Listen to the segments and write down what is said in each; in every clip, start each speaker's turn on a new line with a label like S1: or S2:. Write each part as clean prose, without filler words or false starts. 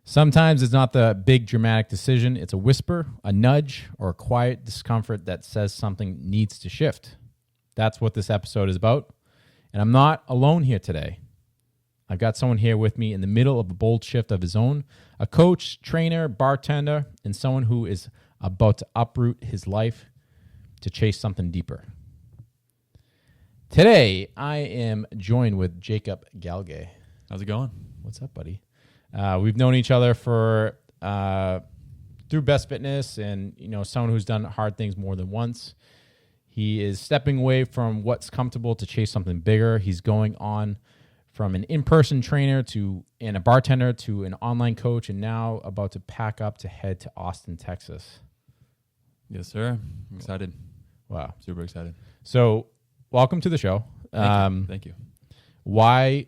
S1: Sometimes it's not the big dramatic decision. It's a whisper, a nudge, or a quiet discomfort that says something needs to shift. That's what this episode is about. And I'm not alone here today. I've got someone here with me in the middle of a bold shift of his own, a coach, trainer, bartender, and someone who is about to uproot his life to chase something deeper. Today, I am joined with Jacob Galgay.
S2: How's it going?
S1: What's up, buddy? We've known each other for through Best Fitness, and someone who's done hard things more than once. He is stepping away from what's comfortable to chase something bigger. He's going on from an in-person trainer and a bartender to an online coach, and now about to pack up to head to Austin, Texas.
S2: Yes, sir. I'm excited.
S1: Wow,
S2: Super excited.
S1: So, welcome to the show.
S2: Thank you.
S1: Why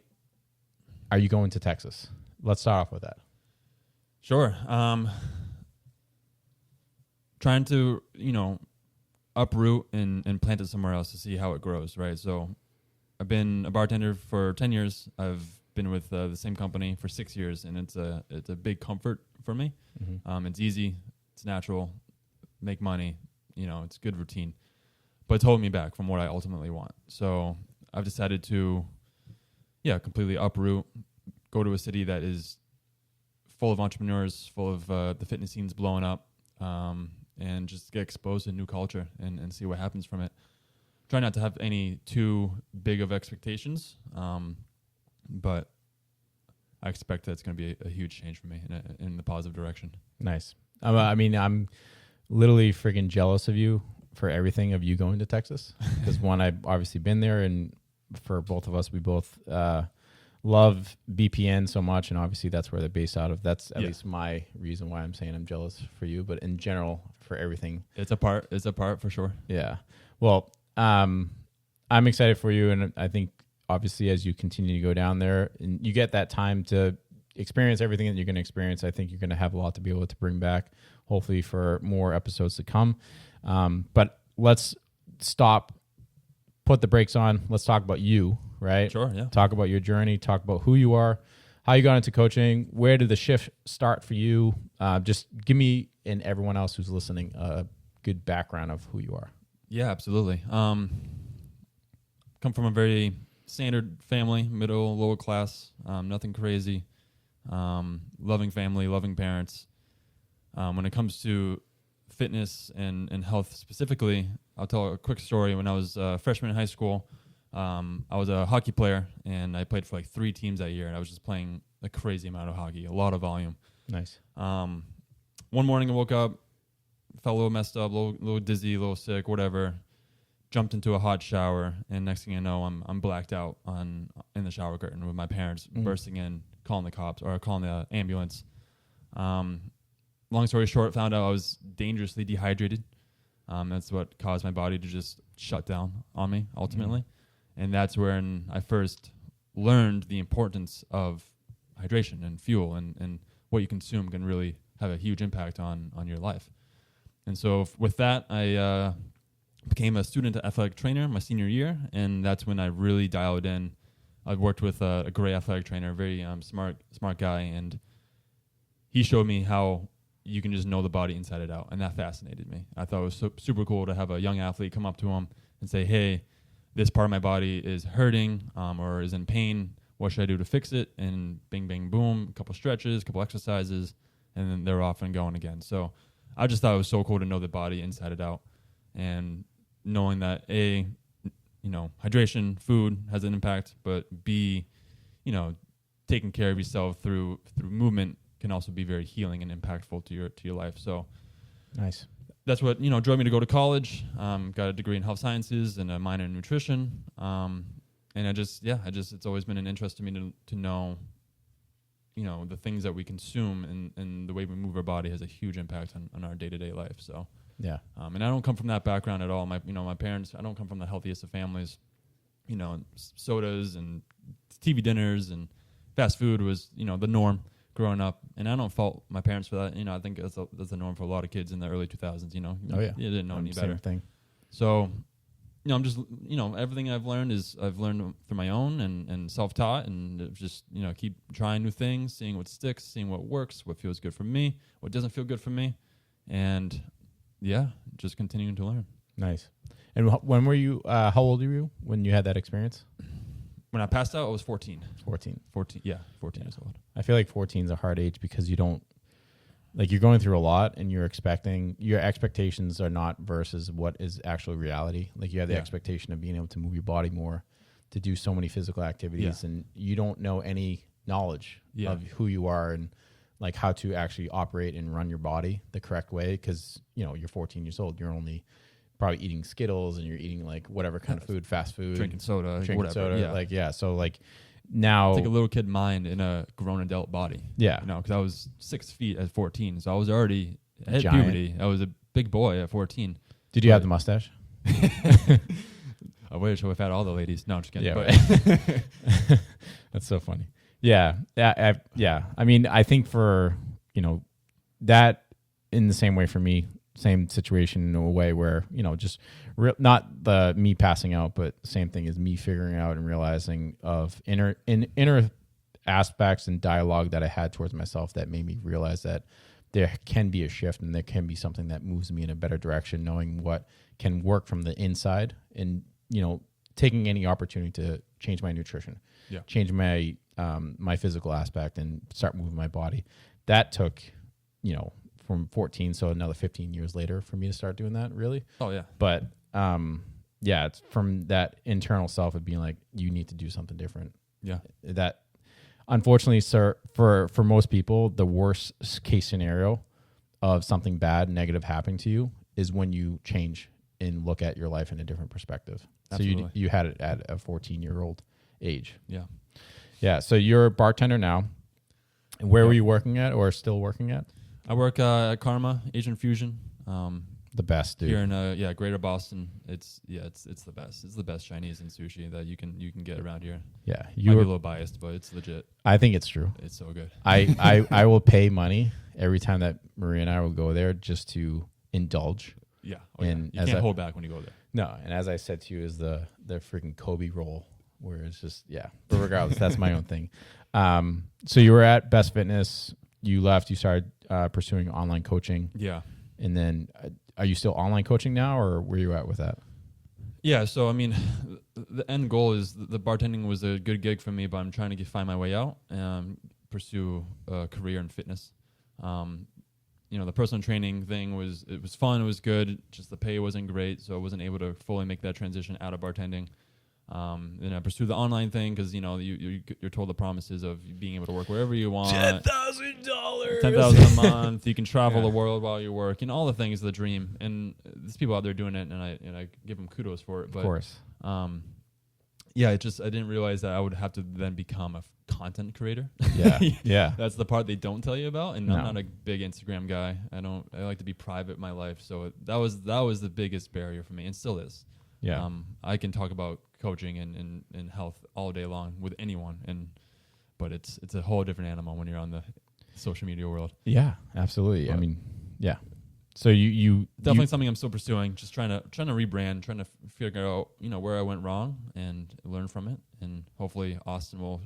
S1: are you going to Texas? Let's start off with that.
S2: Sure. Trying to, uproot and plant it somewhere else to see how it grows, right? So I've been a bartender for 10 years. I've been with the same company for 6 years, and it's a big comfort for me. Mm-hmm. It's easy. It's natural. Make money. It's good routine. But it's holding me back from what I ultimately want. So I've decided to, completely uproot, go to a city that is full of entrepreneurs, full of the fitness scene's blowing up, and just get exposed to new culture and see what happens from it. Try not to have any too big of expectations, but I expect that it's going to be a huge change for me in the positive direction.
S1: Nice. I'm literally freaking jealous of you for everything of you going to Texas. Because one, I've obviously been there, and for both of us, we both love BPN so much, and obviously that's where they're based out of. That's at least my reason why I'm saying I'm jealous for you, but in general, for everything.
S2: It's a part for sure.
S1: Yeah. Well, I'm excited for you, and I think obviously as you continue to go down there and you get that time to experience everything that you're going to experience, I think you're going to have a lot to be able to bring back, hopefully for more episodes to come. But let's put the brakes on. Let's talk about you, right?
S2: Sure, yeah.
S1: Talk about your journey, talk about who you are, how you got into coaching, where did the shift start for you? Just give me and everyone else who's listening a good background of who you are.
S2: Yeah, absolutely. Come from a very standard family, middle, lower class, nothing crazy. Loving family, loving parents. When it comes to fitness and health specifically, I'll tell a quick story. When I was a freshman in high school, I was a hockey player, and I played for like 3 teams that year, and I was just playing a crazy amount of hockey, a lot of volume.
S1: Nice.
S2: One morning I woke up, felt a little messed up, a little dizzy, a little sick, whatever. Jumped into a hot shower, and next thing I know, I'm blacked out in the shower curtain with my parents bursting in, calling the cops or calling the ambulance. Long story short, found out I was dangerously dehydrated. That's what caused my body to just shut down on me ultimately. And that's when I first learned the importance of hydration and fuel, and what you consume can really have a huge impact on your life. And so with that, I became a student athletic trainer my senior year, and that's when I really dialed in. I worked with a great athletic trainer, very smart guy, and he showed me how you can just know the body inside and out, and that fascinated me. I thought it was super cool to have a young athlete come up to him and say, hey, this part of my body is hurting or is in pain. What should I do to fix it? And bing, bang, boom, a couple stretches, a couple exercises, and then they're off and going again. So I just thought it was so cool to know the body inside and out, and knowing that A, hydration, food has an impact, but B, taking care of yourself through movement can also be very healing and impactful to your life. So
S1: nice.
S2: That's what drove me to go to college. Got a degree in health sciences and a minor in nutrition. And it's always been an interest to me to know, the things that we consume and the way we move our body has a huge impact on our day-to-day life. So
S1: yeah.
S2: And I don't come from that background at all. My parents, I don't come from the healthiest of families. Sodas and TV dinners and fast food was the norm growing up, and I don't fault my parents for that. I think that's the norm for a lot of kids in the early 2000s.
S1: Oh yeah,
S2: you didn't know any better.
S1: Same thing.
S2: So I'm just, everything I've learned through my own and self-taught, and just, keep trying new things, seeing what sticks, seeing what works, what feels good for me, what doesn't feel good for me. And yeah, just continuing to learn.
S1: Nice. And when were you, how old were you when you had that experience?
S2: When I passed out, I was 14.
S1: 14.
S2: 14 years old.
S1: I feel like 14 is a hard age because you don't, like, you're going through a lot and your expectations are not versus what is actual reality. Like, you have the expectation of being able to move your body more, to do so many physical activities, and you don't know any knowledge of who you are and like how to actually operate and run your body the correct way. Cause you're 14 years old. You're only probably eating Skittles and you're eating like whatever kind of food, fast food,
S2: drinking soda, whatever.
S1: Yeah. So like, now
S2: it's like a little kid mind in a grown adult body.
S1: Yeah.
S2: Because I was 6 feet at 14, so I was already at
S1: giant.
S2: puberty. I was a big boy at 14.
S1: Did you have the mustache?
S2: I wish I would have had all the ladies. No, I'm just kidding.
S1: Yeah, that's so funny. Yeah. I mean, I think for that in the same way for me, same situation in a way where just not the me passing out, but same thing as me figuring out and realizing of inner aspects and dialogue that I had towards myself that made me realize that there can be a shift and there can be something that moves me in a better direction, knowing what can work from the inside, and taking any opportunity to change my nutrition, change my my physical aspect, and start moving my body. That took from 14, so another 15 years later for me to start doing that, really.
S2: Oh, yeah.
S1: But, it's from that internal self of being like, you need to do something different.
S2: Yeah.
S1: That, unfortunately, sir, for most people, the worst case scenario of something bad, negative happening to you is when you change and look at your life in a different perspective.
S2: Absolutely.
S1: So you had it at a 14-year-old age.
S2: Yeah.
S1: Yeah, so you're a bartender now. Where were you working at or still working at?
S2: I work at Karma Asian Fusion.
S1: The best, dude.
S2: Here in Greater Boston. It's the best. It's the best Chinese and sushi that you can get around here.
S1: Yeah,
S2: Might be a little biased, but it's legit.
S1: I think it's true.
S2: It's so good.
S1: I will pay money every time that Maria and I will go there just to indulge.
S2: Yeah,
S1: and
S2: you can't hold back when you go there.
S1: No, and as I said to you, is the freaking Kobe roll, where it's just But regardless, that's my own thing. So you were at Best Fitness. You left. You started pursuing online coaching.
S2: Yeah.
S1: And then, are you still online coaching now, or where are you at with that?
S2: Yeah. So I mean, the end goal is the bartending was a good gig for me, but I'm trying to find my way out and pursue a career in fitness. The personal training thing was fun. It was good. Just the pay wasn't great, so I wasn't able to fully make that transition out of bartending. Then I pursued the online thing because you're told the promises of being able to work wherever you want.
S1: $10,000.
S2: $10,000 a month. You can travel the world while you work. All the things, the dream. And there's people out there doing it, and I give them kudos for it. But,
S1: of course.
S2: I didn't realize that I would have to then become a content creator.
S1: Yeah.
S2: That's the part they don't tell you about. And I'm not a big Instagram guy. I like to be private in my life. So that was the biggest barrier for me, and still is.
S1: Yeah.
S2: I can talk about coaching and health all day long with anyone, but it's a whole different animal when you're on the social media world.
S1: Yeah, absolutely. But I mean, yeah. So you
S2: definitely something I'm still pursuing, just trying to rebrand, trying to figure out, where I went wrong and learn from it. And hopefully Austin will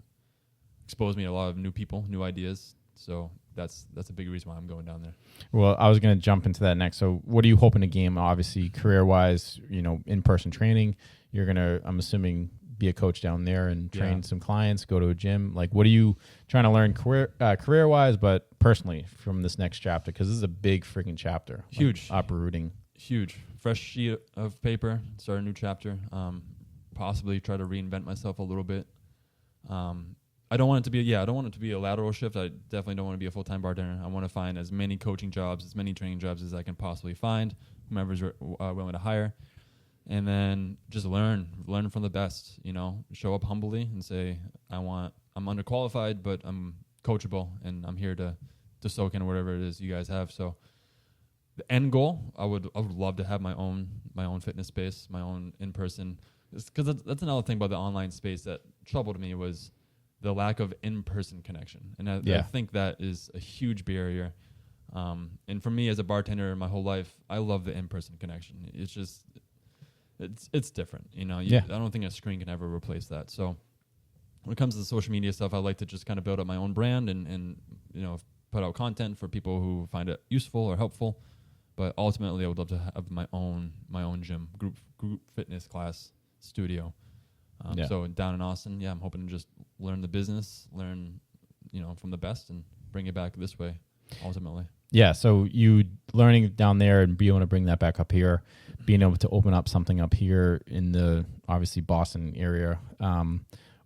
S2: expose me to a lot of new people, new ideas. So that's a big reason why I'm going down there.
S1: Well, I was going to jump into that next. So what are you hoping to gain? Obviously, career-wise, in-person training. You're going to, I'm assuming, be a coach down there and train some clients, go to a gym. Like, what are you trying to learn career-wise, but personally from this next chapter? Because this is a big freaking chapter.
S2: Huge.
S1: Like, uprooting.
S2: Huge. Fresh sheet of paper, start a new chapter. Possibly try to reinvent myself a little bit. I don't want it to be a lateral shift. I definitely don't want to be a full-time bartender. I want to find as many coaching jobs, as many training jobs as I can possibly find, whomever's willing to hire. And then just learn from the best, show up humbly and say, I'm underqualified, but I'm coachable and I'm here to soak in whatever it is you guys have. So the end goal, I would love to have my own fitness space, my own in-person, because that's another thing about the online space that troubled me was the lack of in-person connection. And I think that is a huge barrier. And for me as a bartender my whole life, I love the in-person connection. It's just, it's different. You know,
S1: Yeah.
S2: I don't think a screen can ever replace that. So when it comes to the social media stuff, I like to just kind of build up my own brand and you know, put out content for people who find it useful or helpful. But ultimately, I would love to have my own gym, group fitness class studio. So down in Austin, I'm hoping to just learn the business, learn, you know, from the best and bring it back this way, ultimately.
S1: Yeah, so you learning down there and being able to bring that back up here, being able to open up something up here in the obviously Boston area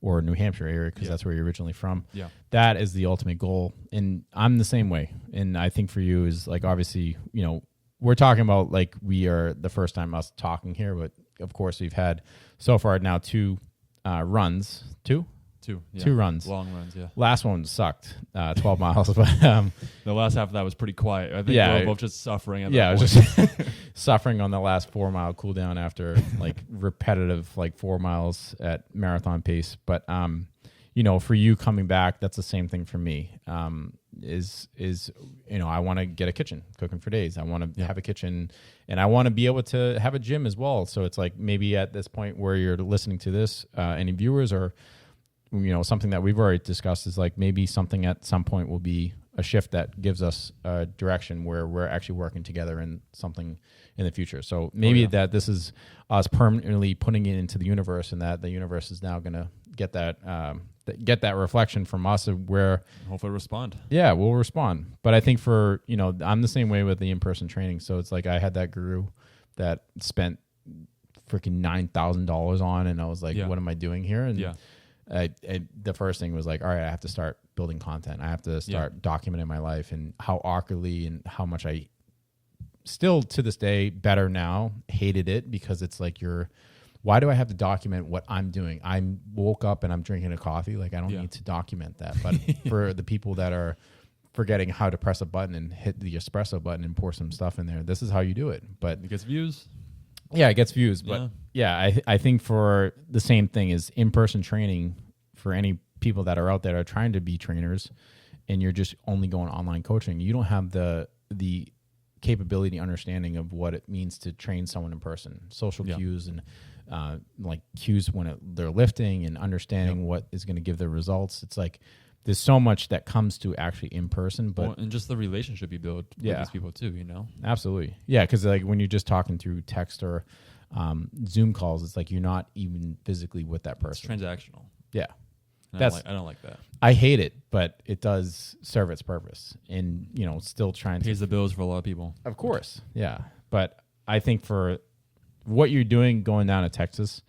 S1: or New Hampshire area, because that's where you're originally from.
S2: Yeah,
S1: that is the ultimate goal, and I'm the same way. And I think for you is like obviously, you know, we're talking about like we are the first time us talking here, but of course we've had so far now two runs, two runs,
S2: long runs. Yeah,
S1: last one sucked, 12 miles, but
S2: the last half of that was pretty quiet. I think we were both just suffering.
S1: I was just suffering on the last 4 mile cool down after like repetitive like 4 miles at marathon pace. But you know, for you coming back, that's the same thing for me. Is you know, I want to get a kitchen cooking for days. I want to have a kitchen, and I want to be able to have a gym as well. So it's like maybe at this point where you're listening to this, any viewers or, you know, something that we've already discussed is like maybe something at some point will be a shift that gives us a direction where we're actually working together in something in the future. So maybe that this is us permanently putting it into the universe, and that the universe is now going to get that reflection from us of where
S2: hopefully respond. Yeah,
S1: we'll respond. But I think for, you know, I'm the same way with the in-person training. So it's like I had that guru that spent freaking $9,000 on, and I was like, what am I doing here? And the first thing was like, all right, I have to start building content. I have to start documenting my life and how awkwardly and how much I still to this day, better now, hated it, because it's like why do I have to document what I'm doing? I woke up and I'm drinking a coffee. Like I don't need to document that. But for the people that are forgetting how to press a button and hit the espresso button and pour some stuff in there, this is how you do it. But
S2: it gets views.
S1: Yeah, it gets views. But I think for the same thing is in-person training for any people that are out there that are trying to be trainers and you're just only going online coaching, you don't have the capability, understanding of what it means to train someone in person, social cues and like cues when they're lifting and understanding what is going to give the results. It's like there's so much that comes to actually in person, but
S2: and just the relationship you build with these people too, you know?
S1: Absolutely. Yeah. Cause like when you're just talking through text or Zoom calls, it's like you're not even physically with that person.
S2: It's transactional.
S1: Yeah.
S2: I don't like that.
S1: I hate it, but it does serve its purpose, and you know, still trying
S2: pays the bills for a lot of people.
S1: Of course. Yeah. But I think for what you're doing, going down to Texas,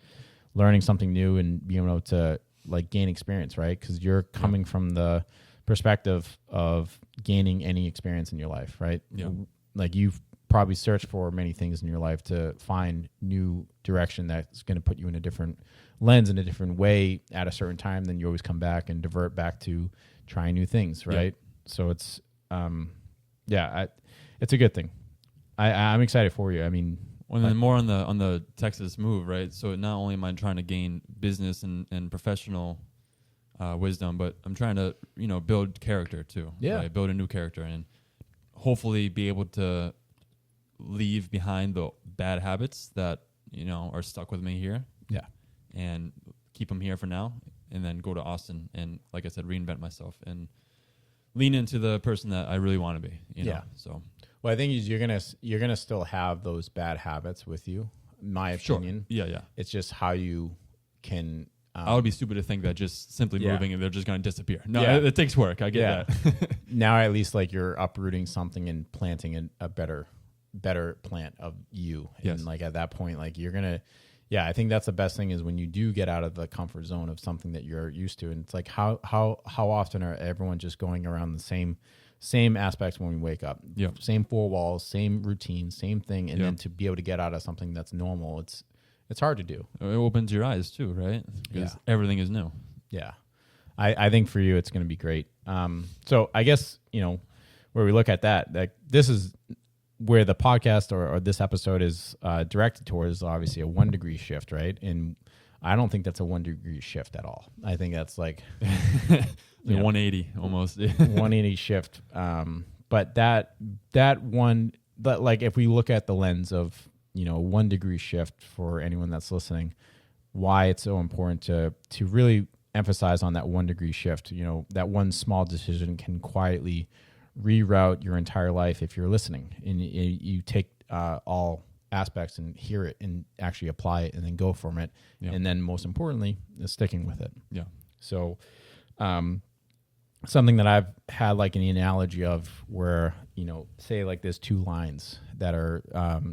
S1: learning something new and being able to like gain experience, right? Because you're coming from the perspective of gaining any experience in your life, right?
S2: Yeah.
S1: Like you've probably searched for many things in your life to find new direction that's going to put you in a different lens, in a different way at a certain time. Then you always come back and divert back to trying new things, right? Yeah. So it's, it's a good thing. I'm excited for you. I mean,
S2: well, then more on the Texas move, right? So not only am I trying to gain business and professional wisdom, but I'm trying to, you know, build character too.
S1: Yeah.
S2: Right? Build a new character and hopefully be able to leave behind the bad habits that, you know, are stuck with me here.
S1: Yeah.
S2: And keep them here for now, and then go to Austin and, like I said, reinvent myself and lean into the person that I really want to be. You know? So.
S1: Well, I think you're gonna still have those bad habits with you, in my opinion.
S2: Yeah.
S1: It's just how you can.
S2: I would be stupid to think that just simply moving and they're just gonna disappear. No, it takes work. I get that.
S1: Now at least like you're uprooting something and planting a better plant of you.
S2: Yes.
S1: And like at that point, like you're gonna. Yeah, I think that's the best thing is when you do get out of the comfort zone of something that you're used to, and it's like how often are everyone just going around the same aspects when we wake up, same four walls, same routine, same thing, and then to be able to get out of something that's normal, it's hard to do.
S2: It opens your eyes too, right? Because everything is new.
S1: Yeah, I think for you it's going to be great. So I guess, you know, where we look at that, like this is where the podcast or this episode is directed towards, obviously a 1 degree shift, right? And I don't think that's a 1 degree shift at all. I think that's like
S2: 180 almost.
S1: 180 shift. But that one, but like if we look at the lens of 1 degree shift for anyone that's listening, why it's so important to really emphasize on that 1 degree shift. That one small decision can quietly reroute your entire life if you're listening, and you take all aspects and hear it and actually apply it and then go from it. Yeah. And then most importantly is sticking with it.
S2: Yeah.
S1: So something that I've had like an analogy of where, say like there's 2 lines that are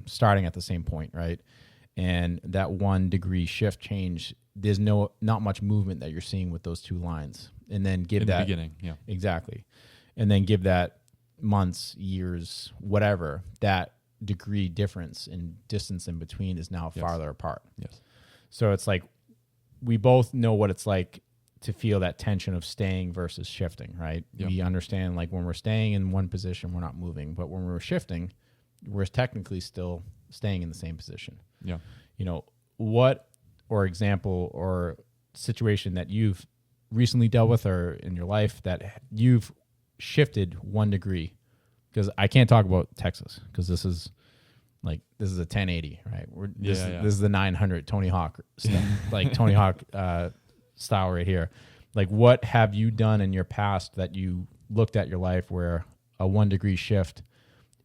S1: starting at the same point, right? And that 1 degree shift change, there's not much movement that you're seeing with those 2 lines. And then give
S2: in
S1: that
S2: the beginning, yeah.
S1: Exactly. And then give that months, years, whatever, that degree difference in distance in between is now farther apart.
S2: Yes.
S1: So it's like we both know what it's like to feel that tension of staying versus shifting, right? Yep. We understand like when we're staying in one position, we're not moving, but when we're shifting, we're technically still staying in the same position.
S2: Yeah.
S1: What or example or situation that you've recently dealt with or in your life that you've shifted 1 degree? Because I can't talk about Texas because this is a 1080, right? This is the 900 Tony Hawk stuff, like Tony Hawk style right here. Like, what have you done in your past that you looked at your life where a 1 degree shift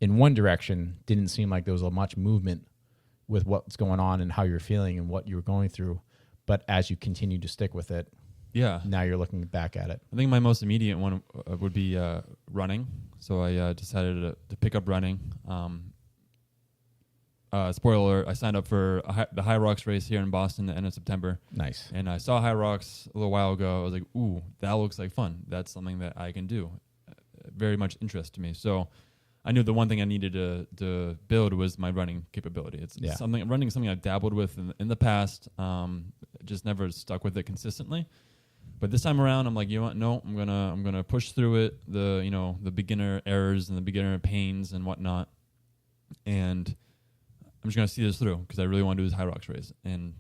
S1: in one direction didn't seem like there was much movement with what's going on and how you're feeling and what you were going through, but as you continue to stick with it, now you're looking back at it?
S2: I think my most immediate one would be running. So I decided to pick up running. Spoiler alert, I signed up for the HYROX race here in Boston at the end of September.
S1: Nice.
S2: And I saw HYROX a little while ago. I was like, ooh, that looks like fun. That's something that I can do. Very much interest to me. So I knew the one thing I needed to build was my running capability. It's running is something I've dabbled with in the past, just never stuck with it consistently. But this time around, I'm like, you know what? No, I'm gonna push through it. The beginner errors and the beginner pains and whatnot, and I'm just gonna see this through because I really want to do this HYROX race. And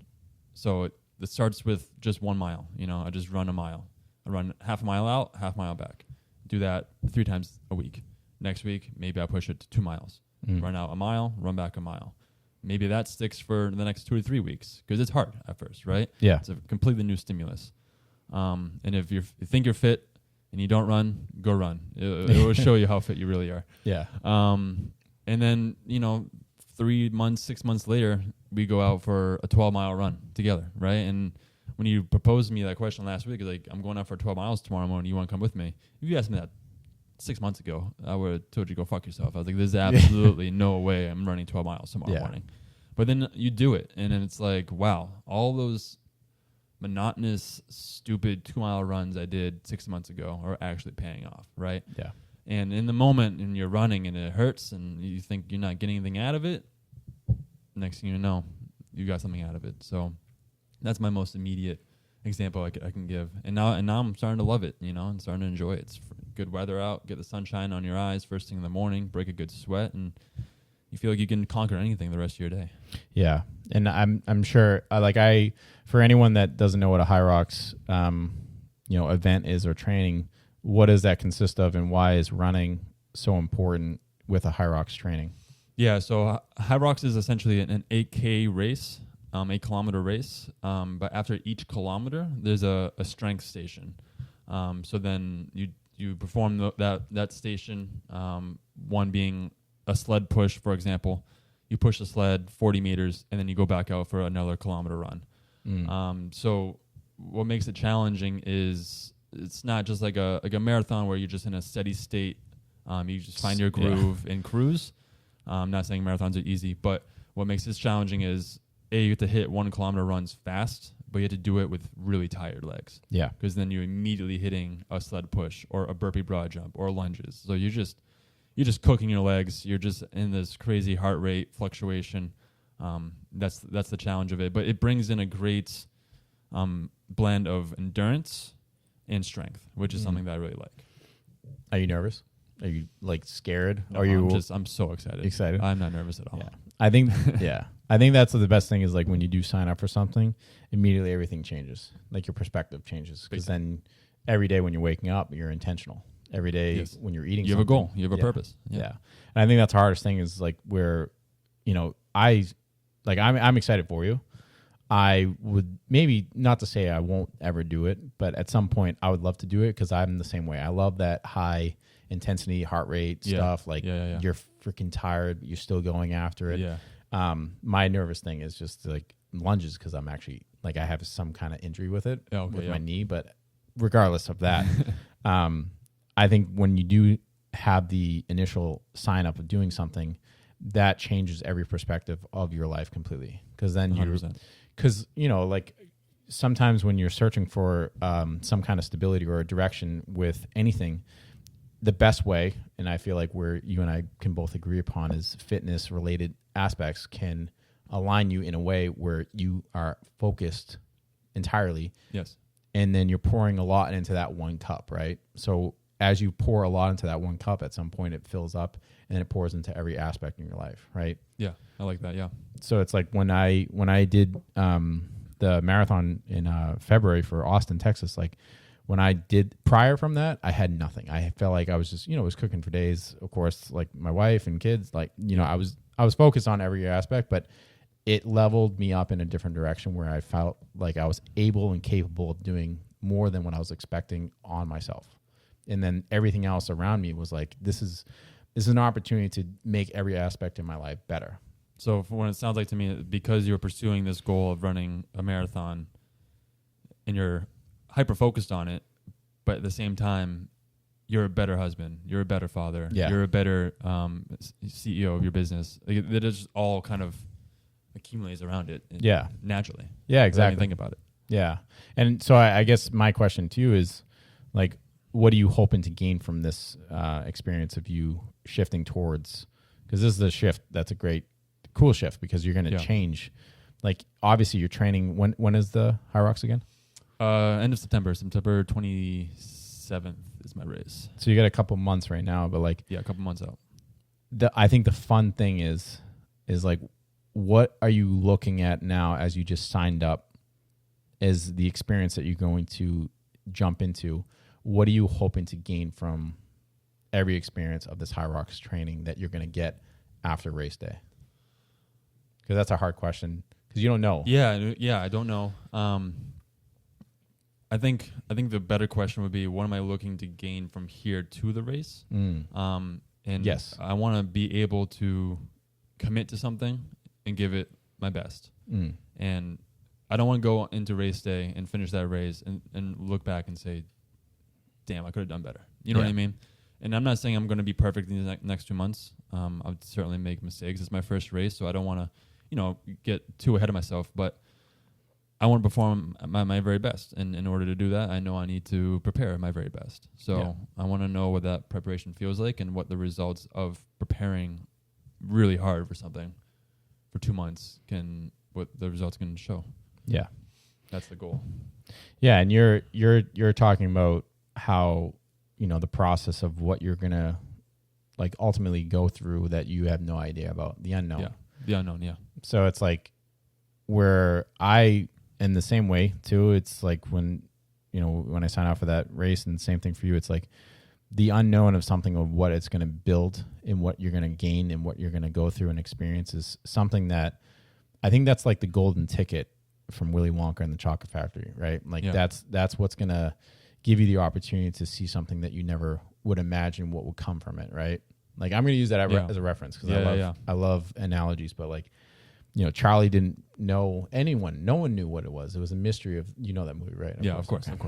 S2: so it starts with just 1 mile. I just run a mile. I run half a mile out, half mile back. Do that 3 times a week. Next week, maybe I push it to 2 miles. Run out a mile, run back a mile. Maybe that sticks for the next 2 to 3 weeks because it's hard at first, right?
S1: Yeah.
S2: It's a completely new stimulus. And if you think you're fit and you don't run, go run. It will show you how fit you really are.
S1: Yeah.
S2: And then, 3 months, 6 months later, we go out for a 12-mile run together, right? And when you proposed me that question last week, like, I'm going out for 12 miles tomorrow morning. You want to come with me? If you asked me that 6 months ago, I would have told you go fuck yourself. I was like, there's absolutely no way I'm running 12 miles tomorrow morning. But then you do it, and then it's like, wow, all those monotonous, stupid 2-mile runs I did 6 months ago are actually paying off, right?
S1: Yeah.
S2: And in the moment, and you're running, and it hurts, and you think you're not getting anything out of it, next thing you know, you got something out of it. So that's my most immediate example I can give. And now I'm starting to love it, and starting to enjoy it. It's good weather out, get the sunshine on your eyes first thing in the morning, break a good sweat, and you feel like you can conquer anything the rest of your day. Yeah.
S1: And I'm sure, for anyone that doesn't know what a HYROX, event is or training, what does that consist of, and why is running so important with a HYROX training?
S2: Yeah, so HYROX is essentially an 8K race, 8-kilometer race. But after each kilometer, there's a strength station. So then you perform that station, one being a sled push, for example. You push the sled 40 meters, and then you go back out for another kilometer run. So what makes it challenging is it's not just like a marathon where you're just in a steady state. You just find your groove and cruise. I'm not saying marathons are easy, but what makes this challenging is, you have to hit 1 kilometer runs fast, but you have to do it with really tired legs.
S1: Yeah.
S2: Because then you're immediately hitting a sled push or a burpee broad jump or lunges. So you're just cooking your legs. You're just in this crazy heart rate fluctuation. That's the challenge of it. But it brings in a great blend of endurance and strength, which is something that I really like.
S1: Are you nervous? Are you scared?
S2: No, I'm so excited.
S1: Excited?
S2: I'm not nervous at all.
S1: Yeah. I think I think that's the best thing is when you do sign up for something, immediately everything changes. Your perspective changes because then every day when you're waking up, you're intentional. Every day when you're eating,
S2: you have a goal. You have a purpose.
S1: Yeah. And I think that's the hardest thing is where, I like I'm excited for you. I would maybe not to say I won't ever do it, but at some point I would love to do it because I'm the same way. I love that high intensity heart rate stuff. Like you're freaking tired, but you're still going after it.
S2: Yeah.
S1: My nervous thing is just like lunges because I'm actually like I have some kind of injury with it with my knee. But regardless of that, I think when you do have the initial sign up of doing something, that changes every perspective of your life completely. Because then
S2: 100%.
S1: Because, you know, like sometimes when you're searching for some kind of stability or a direction with anything, the best way, and I feel like where you and I can both agree upon, is fitness related aspects can align you in a way where you are focused entirely.
S2: Yes.
S1: And then you're pouring a lot into that one cup, right? So as you pour a lot into that one cup, at some point it fills up and it pours into every aspect in your life, right?
S2: Yeah, I like that. Yeah.
S1: So it's like when I did the marathon in February for Austin, Texas, like when I did prior from that, I had nothing. I felt like I was just, was cooking for days. Of course, like my wife and kids, like, I was focused on every aspect, but it leveled me up in a different direction where I felt like I was able and capable of doing more than what I was expecting on myself. And then everything else around me was like, this is an opportunity to make every aspect in my life better.
S2: So for when it sounds like to me, because you're pursuing this goal of running a marathon and you're hyper focused on it, but at the same time, you're a better husband, you're a better father, you're a better CEO of your business. Like, that is all kind of accumulates around it. Naturally.
S1: Yeah, exactly.
S2: Think about it.
S1: Yeah. And so I guess my question to you is, like, what are you hoping to gain from this experience of you shifting towards, because this is a shift that's a cool shift because you're going to change. Like, obviously you're training. When is the HYROX again?
S2: End of September 27th is my race.
S1: So you got a couple months right now, but like,
S2: a couple months out.
S1: I think the fun thing is like, what are you looking at now as you just signed up as the experience that you're going to jump into? What are you hoping to gain from every experience of this HYROX training that you're going to get after race day? Because that's a hard question because you don't know.
S2: Yeah, I don't know. I think the better question would be, what am I looking to gain from here to the race? And
S1: yes,
S2: I want to be able to commit to something and give it my best. And I don't want to go into race day and finish that race and look back and say, damn, I could have done better. You know what I mean? And I'm not saying I'm going to be perfect in the next 2 months. I would certainly make mistakes. It's my first race, so I don't want to, get too ahead of myself. But I want to perform my very best. And in order to do that, I know I need to prepare my very best. So I want to know what that preparation feels like and what the results of preparing really hard for something for 2 months what the results can show. Yeah. That's the goal.
S1: Yeah. And you're talking about how, the process of what you're going to like ultimately go through that you have no idea about, the unknown.
S2: Yeah. The unknown. Yeah.
S1: So it's like where I, in the same way too, it's like when I sign out for that race, and the same thing for you, it's like the unknown of something, of what it's going to build and what you're going to gain and what you're going to go through and experience, is something that I think that's like the golden ticket from Willy Wonka and the Chocolate Factory, right? Like that's what's going to give you the opportunity to see something that you never would imagine what would come from it, right? Like, I'm going to use that as a reference because I love analogies, but like, Charlie didn't know anyone. No one knew what it was. It was a mystery of, that movie, right?
S2: Of course.
S1: I was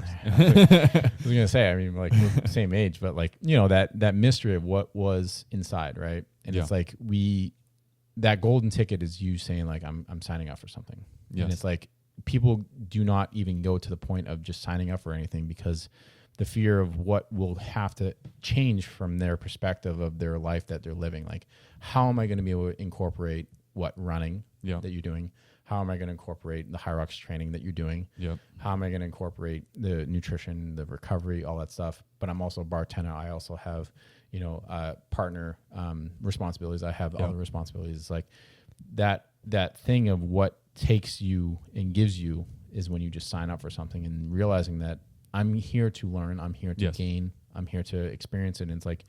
S1: going to say, I mean, like, we're the same age, but like, that mystery of what was inside, right? And it's like that golden ticket is you saying like, I'm signing up for something. Yes. And it's like, people do not even go to the point of just signing up for anything because the fear of what will have to change from their perspective of their life that they're living. Like, how am I going to be able to incorporate running that you're doing? How am I going to incorporate the HYROX training that you're doing? How am I going to incorporate the nutrition, the recovery, all that stuff? But I'm also a bartender. I also have, partner responsibilities. I have other responsibilities. It's like that thing of what takes you and gives you is when you just sign up for something and realizing that I'm here to learn, I'm here to gain, I'm here to experience it. And it's like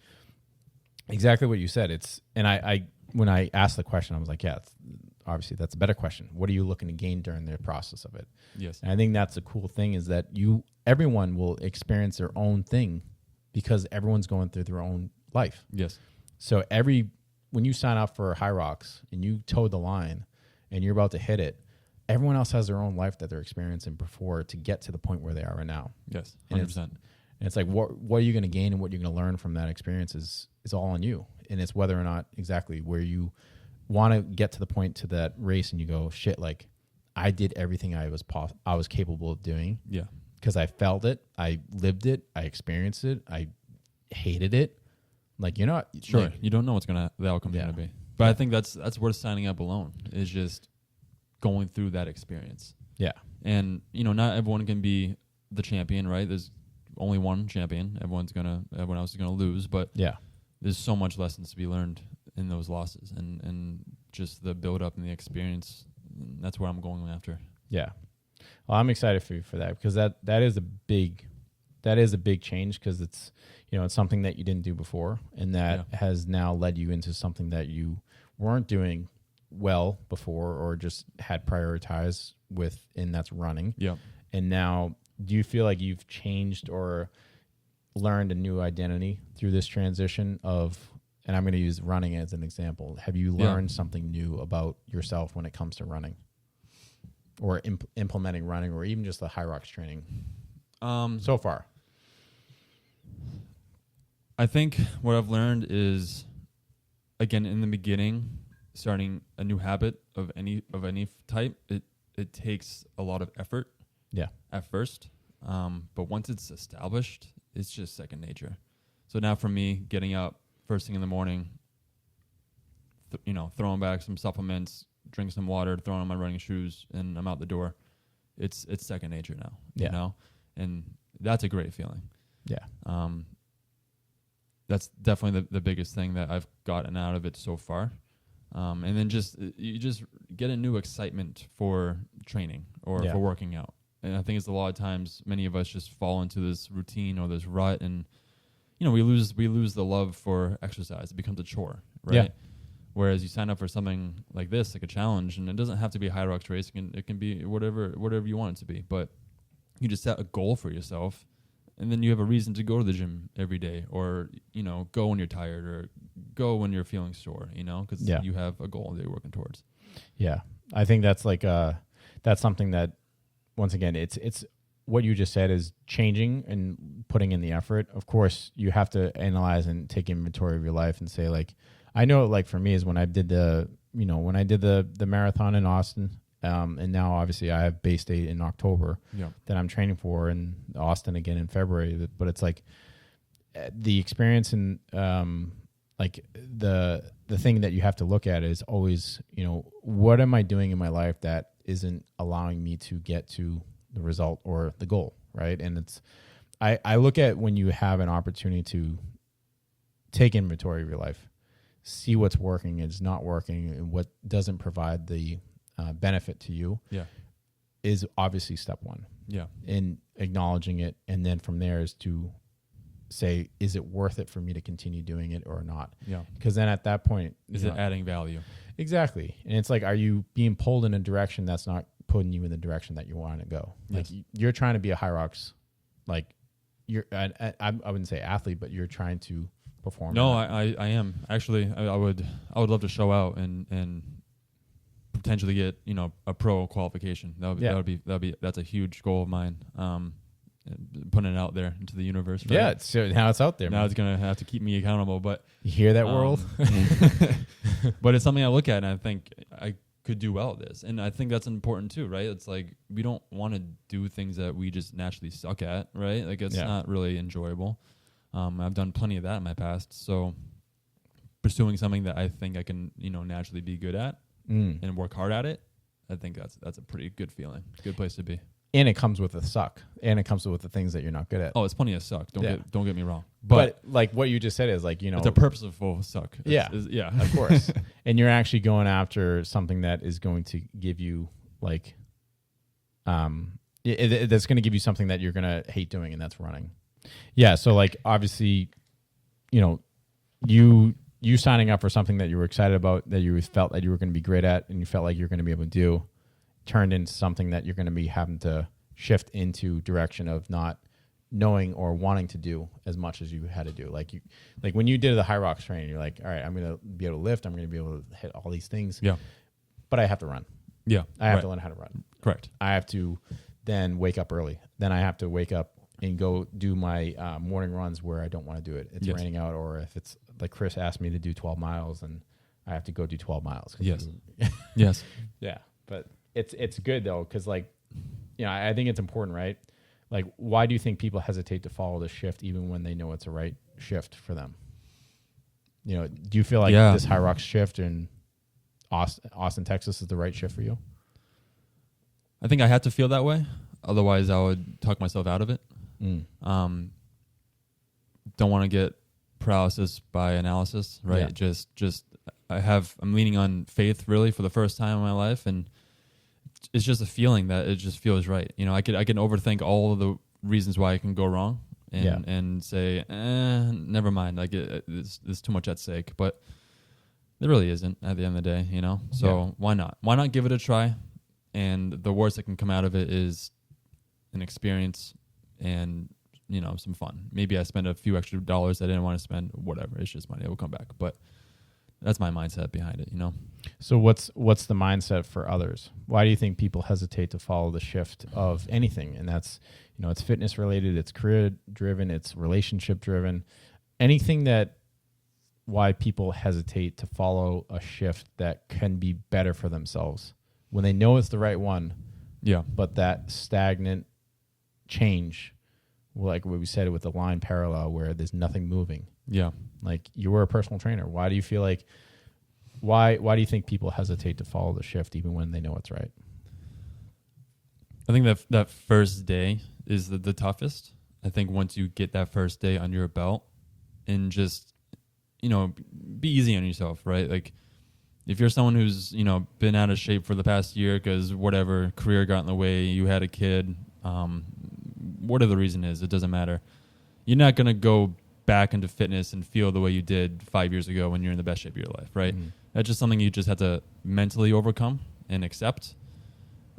S1: exactly what you said. And I when I asked the question, I was like, obviously that's a better question. What are you looking to gain during the process of it?
S2: Yes.
S1: And I think that's the cool thing is that everyone will experience their own thing because everyone's going through their own life.
S2: Yes.
S1: So when you sign up for HYROX and you toe the line and you're about to hit it, everyone else has their own life that they're experiencing before to get to the point where they are right now.
S2: Yes,
S1: 100%. And it's like, what are you going to gain and what you're going to learn from that experience is all on you. And it's whether or not exactly where you want to get to the point to that race and you go, shit, like I did everything I was capable of doing.
S2: Yeah. Because
S1: I felt it. I lived it. I experienced it. I hated it. Like, you're not
S2: sure.
S1: Like,
S2: you don't know what's the outcome's going to be. But I think that's worth signing up alone is just going through that experience.
S1: Yeah.
S2: And, not everyone can be the champion, right? There's only one champion. Everyone else is going to lose. But
S1: yeah,
S2: there's so much lessons to be learned in those losses and just the build up and the experience. That's where I'm going after.
S1: Yeah. Well, I'm excited for you for that because that is a big change because it's, it's something that you didn't do before and that has now led you into something that you weren't doing well before or just had prioritized with, and that's running.
S2: Yeah.
S1: And now do you feel like you've changed or learned a new identity through this transition of, and I'm going to use running as an example. Have you learned something new about yourself when it comes to running or implementing running or even just the HYROX training so far?
S2: I think what I've learned is, again, in the beginning, starting a new habit of any type, it takes a lot of effort.
S1: Yeah.
S2: At first, but once it's established, it's just second nature. So now for me, getting up first thing in the morning, throwing back some supplements, drink some water, throwing on my running shoes, and I'm out the door. It's second nature now.
S1: Yeah.
S2: And that's a great feeling.
S1: Yeah.
S2: That's definitely the biggest thing that I've gotten out of it so far. And then you just get a new excitement for training or for working out. And I think it's a lot of times many of us just fall into this routine or this rut, and we lose the love for exercise. It becomes a chore, right?
S1: Yeah.
S2: Whereas you sign up for something like this, like a challenge, and it doesn't have to be a HYROX race. It can be whatever you want it to be. But you just set a goal for yourself, and then you have a reason to go to the gym every day, or go when you're tired, or go when you're feeling sore. Because you have a goal that you're working towards. Yeah,
S1: I think that's that's something that, once again, it's what you just said is changing and putting in the effort. Of course, you have to analyze and take inventory of your life and say, like, I know, like, for me is when I did the marathon in Austin, and now obviously I have Bay State in October that I'm training for, and Austin again in February. But it's like the experience and like the thing that you have to look at is always, what am I doing in my life that isn't allowing me to get to the result or the goal, right? And it's, I look at when you have an opportunity to take inventory of your life, see what's working and is not working, and what doesn't provide the benefit to you, is obviously step one.
S2: Yeah,
S1: in acknowledging it, and then from there is to say, is it worth it for me to continue doing it or not?
S2: Yeah,
S1: because then at that point,
S2: is it adding value?
S1: Exactly. And it's like, are you being pulled in a direction that's not putting you in the direction that you want to go?
S2: Yes.
S1: Like you're trying to be a HYROX, like you're, I wouldn't say athlete, but you're trying to perform.
S2: No, I am actually. I would love to show out and potentially get a pro qualification. That's a huge goal of mine. Putting it out there into the universe. Right?
S1: Yeah, so now it's out there.
S2: Now
S1: man.
S2: It's gonna have to keep me accountable. But
S1: you hear that, world?
S2: But it's something I look at and I think I could do well at this, and I think that's important too, right? It's like we don't want to do things that we just naturally suck at, right? Like it's not really enjoyable. I've done plenty of that in my past, so pursuing something that I think I can naturally be good at and work hard at it, I think that's a pretty good feeling, good place to be.
S1: And it comes with a suck, and it comes with the things that you're not good at.
S2: Oh, it's plenty of suck. Don't get me wrong.
S1: But like what you just said is like,
S2: it's a purposeful suck.
S1: Yeah, of course. And you're actually going after something that is going to give you like, that's going to give you something that you're going to hate doing, and that's running. Yeah. So like obviously, you you signing up for something that you were excited about, that you felt that you were going to be great at, and you felt like you're going to be able to do, turned into something that you're going to be having to shift into direction of not knowing or wanting to do as much as you had to do. Like when you did the HYROX training, you're like, all right, I'm going to be able to lift. I'm going to be able to hit all these things.
S2: Yeah.
S1: But I have to run.
S2: Yeah.
S1: I have to learn how to run.
S2: Correct.
S1: I have to then wake up early. Then I have to wake up and go do my morning runs where I don't want to do it. It's raining out, or if it's like Chris asked me to do 12 miles, and I have to go do 12 miles.
S2: Yes. Yes.
S1: Yeah. But it's good though, because like, I think it's important, right? Like, why do you think people hesitate to follow the shift even when they know it's a right shift for them? Do you feel like this HYROX shift in Austin, Texas is the right shift for you?
S2: I think I had to feel that way. Otherwise, I would talk myself out of it. Don't want to get paralysis by analysis, right?
S1: Yeah.
S2: Just I'm leaning on faith really for the first time in my life, and it's just a feeling that it just feels right. I can overthink all of the reasons why it can go wrong and say, never mind. Like there's too much at stake, but there really isn't at the end of the day, So why not? Why not give it a try? And the worst that can come out of it is an experience and some fun. Maybe I spend a few extra dollars I didn't want to spend. Whatever, it's just money. It will come back. But that's my mindset behind it.
S1: So what's the mindset for others? Why do you think people hesitate to follow the shift of anything? And that's it's fitness related, it's career driven, it's relationship driven. Anything that why people hesitate to follow a shift that can be better for themselves when they know it's the right one.
S2: Yeah.
S1: But that stagnant change, like what we said with the line parallel where there's nothing moving.
S2: Yeah.
S1: Like you were a personal trainer. Why do you feel like, why do you think people hesitate to follow the shift even when they know it's right?
S2: I think that first day is the toughest. I think once you get that first day under your belt and just, be easy on yourself, right? Like if you're someone who's, been out of shape for the past year because whatever career got in the way, you had a kid, whatever the reason is, it doesn't matter. You're not going to go back into fitness and feel the way you did 5 years ago when you're in the best shape of your life, right? Mm-hmm. That's just something you just have to mentally overcome and accept.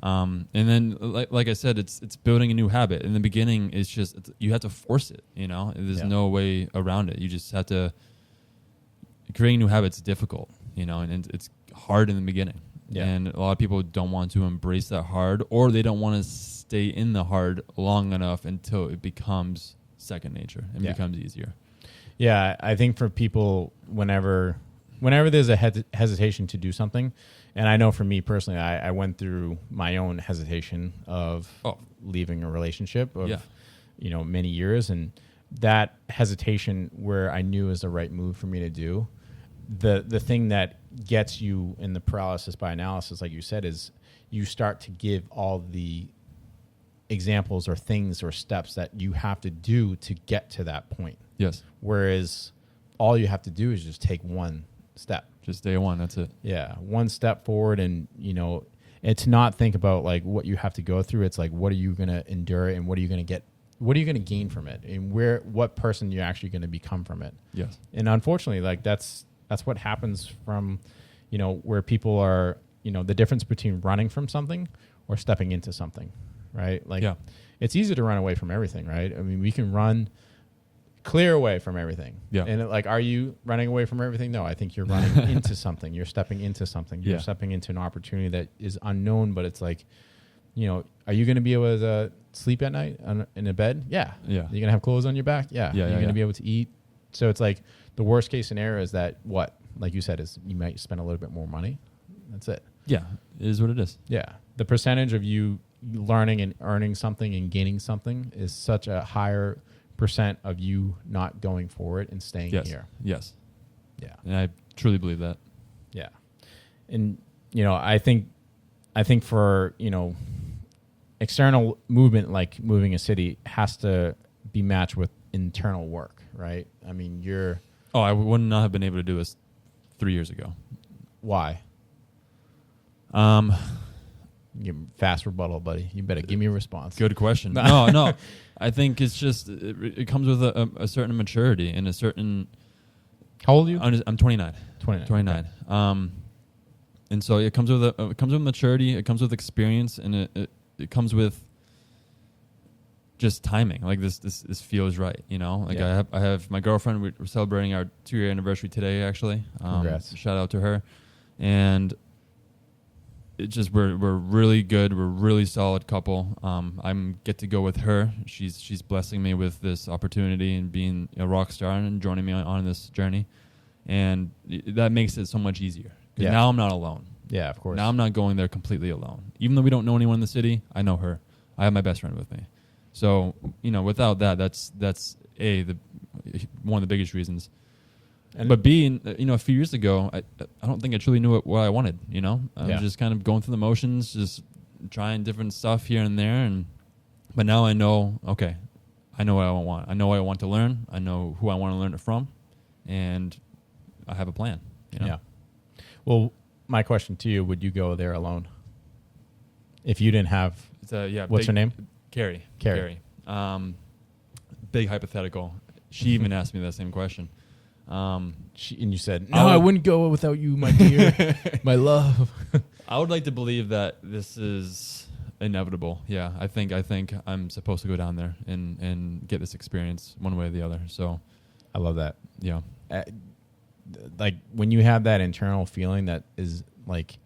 S2: And then, like I said, it's building a new habit. In the beginning, you have to force it, There's no way around it. You just have to, creating new habits is difficult, and it's hard in the beginning. Yeah. And a lot of people don't want to embrace that hard, or they don't want to stay in the hard long enough until it becomes second nature and becomes easier.
S1: Yeah, I think for people, whenever there's a hesitation to do something, and I know for me personally, I went through my own hesitation of leaving a relationship of many years, and that hesitation where I knew is the right move for me to do. The thing that gets you in the paralysis by analysis, like you said, is you start to give all the examples or things or steps that you have to do to get to that point.
S2: Yes.
S1: Whereas all you have to do is just take one step.
S2: Just day one, that's it.
S1: Yeah, one step forward, and it's not think about like what you have to go through. It's like what are you going to endure and what are you going to get? What are you going to gain from it, and what person you're actually going to become from it?
S2: Yes.
S1: And unfortunately, like that's what happens from, where people are, the difference between running from something or stepping into something, right? Like it's easy to run away from everything, right? I mean, we can run clear away from everything. Yeah. And are you running away from everything? No, I think you're running into something. You're stepping into something. You're stepping into an opportunity that is unknown, but it's like, are you going to be able to sleep at night in a bed? Yeah. Yeah. Are you going to have clothes on your back? Yeah. You're going to be able to eat. So it's like the worst case scenario is that like you said, is you might spend a little bit more money. That's it.
S2: Yeah. It is what it is.
S1: Yeah. The percentage of you learning and earning something and gaining something is such a higher percent of you not going for it and staying here.
S2: Yes.
S1: Yeah.
S2: And I truly believe that.
S1: Yeah. And, I think for, external movement, like moving a city, has to be matched with internal work, right? I mean,
S2: I would not have been able to do this 3 years ago.
S1: Why? Fast rebuttal, buddy. You better give me a response.
S2: Good question. No. I think it's just it comes with a certain maturity and a certain
S1: How old are you?
S2: I'm 29.
S1: 29.
S2: 29. And so it comes with maturity. It comes with experience, and it comes with just timing. Like this feels right, you know. Like I have my girlfriend. We're celebrating our 2-year anniversary today, actually.
S1: Congrats.
S2: Shout out to her. And it's just we're really good. We're a really solid couple. I'm get to go with her. She's blessing me with this opportunity and being a rock star and joining me on this journey, and that makes it so much easier. Yeah. Now I'm not alone.
S1: Yeah, of course.
S2: Now I'm not going there completely alone. Even though we don't know anyone in the city, I know her. I have my best friend with me. So, you know, without that, that's one of the biggest reasons. But B, you know, a few years ago, I don't think I truly knew what I wanted, you know? I was just kind of going through the motions, just trying different stuff here and there. But now I know, okay, I know what I want. I know what I want to learn. I know who I want to learn it from. And I have a plan, you know?
S1: Yeah. Well, my question to you, would you go there alone? If you didn't have... what's her name?
S2: Carrie. Big hypothetical. She even asked me that same question.
S1: And you said, no, I wouldn't go without you, my dear, my love.
S2: I would like to believe that this is inevitable. Yeah, I think I'm supposed to go down there and get this experience one way or the other. So
S1: I love that.
S2: Yeah.
S1: Like when you have that internal feeling that is like,